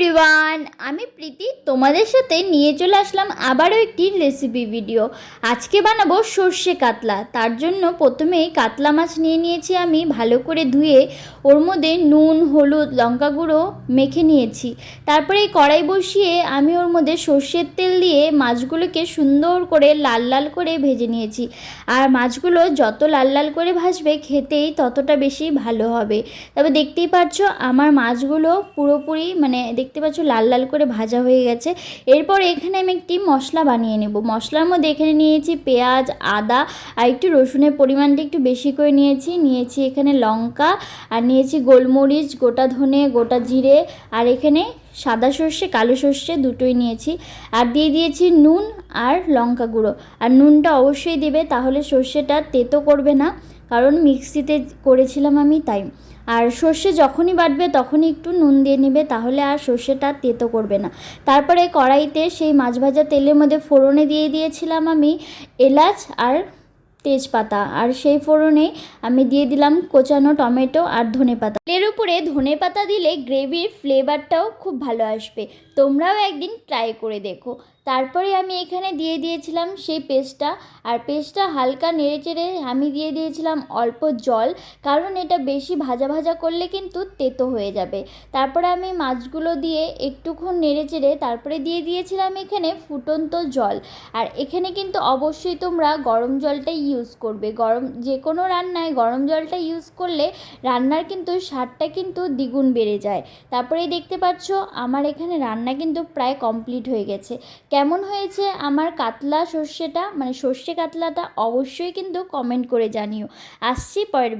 Everyone, আমি প্রীতি তোমাদের সাথে নিয়ে চলে আসলাম আবারও একটি রেসিপি ভিডিও। আজকে বানাবো সর্ষে কাতলা। তার জন্য প্রথমেই কাতলা মাছ নিয়ে নিয়েছি, আমি ভালো করে ধুয়ে ওর মধ্যে নুন, হলুদ, লঙ্কা গুঁড়ো মেখে নিয়েছি। তারপরে এই কড়াই বসিয়ে আমি ওর মধ্যে সর্ষের তেল দিয়ে মাছগুলোকে সুন্দর করে লাল লাল করে ভেজে নিয়েছি। আর মাছগুলো যত লাল লাল করে ভাজবে খেতেই ততটা বেশি ভালো হবে। তবে দেখতেই পাচ্ছ আমার মাছগুলো পুরোপুরি দেখতে পাচ্ছ লাল লাল করে ভাজা হয়ে গেছে। এরপর এখানে আমি একটি মশলা বানিয়ে নেব। মশলার মধ্যে এখানে নিয়েছি পেঁয়াজ, আদা আর একটু রসুনের পরিমাণটা একটু বেশি করে নিয়েছি এখানে লঙ্কা, আর নিয়েছি গোলমরিচ, গোটা ধনে, গোটা জিরে, আর এখানে সাদা সর্ষে, কালো সর্ষে দুটোই নিয়েছি। আর দিয়ে দিয়েছি নুন আর লঙ্কা গুঁড়ো। আর নুনটা অবশ্যই দেবে, তাহলে সর্ষেটা তেতো করবে না, কারণ মিক্সিতে করেছিলাম আমি তাই। আর সর্ষে যখনই বাটবে তখনই একটু নুন দিয়ে নেবে, তাহলে আর সর্ষেটা তেতো করবে না। তারপরে কড়াইতে সেই মাছ ভাজা তেলের মধ্যে ফোড়নে দিয়ে দিয়েছিলাম আমি এলাচ আর তেজপাতা, আর সেই ফোড়নে আমি দিয়ে দিলাম কোচানো টমেটো আর ধনেপাতা। এর উপরে ধনেপাতা দিলে গ্রেভির ফ্লেভারটাও খুব ভালো আসবে। তোমরাও একদিন ট্রাই করে দেখো। তারপরে আমি এখানে দিয়ে দিয়েছিলাম সেই পেস্টটা, আর পেস্টটা হালকা নেড়েচেড়ে আমি দিয়ে দিয়েছিলাম অল্প জল, কারণ এটা বেশি ভাজা ভাজা করলে কিন্তু তেতো হয়ে যাবে। তারপরে আমি মাছগুলো দিয়ে একটুক্ষণ নেড়েচেড়ে তারপরে দিয়ে দিয়েছিলাম এখানে ফুটন্ত জল। আর এখানে কিন্তু অবশ্যই তোমরা গরম জলটা ইউজ করবে। যে কোনো রান্নায় গরম জলটা ইউজ করলে রান্নার কিন্তু স্বাদটা কিন্তু দ্বিগুণ বেড়ে যায়। তারপরেই দেখতে পাচ্ছ আমার এখানে রান্না কিন্তু প্রায় কমপ্লিট হয়ে গেছে। কেমন হয়েছে আমার কাতলা সর্ষে কাতলাটা অবশ্যই কিন্তু কমেন্ট করে জানিও। আসছি পরের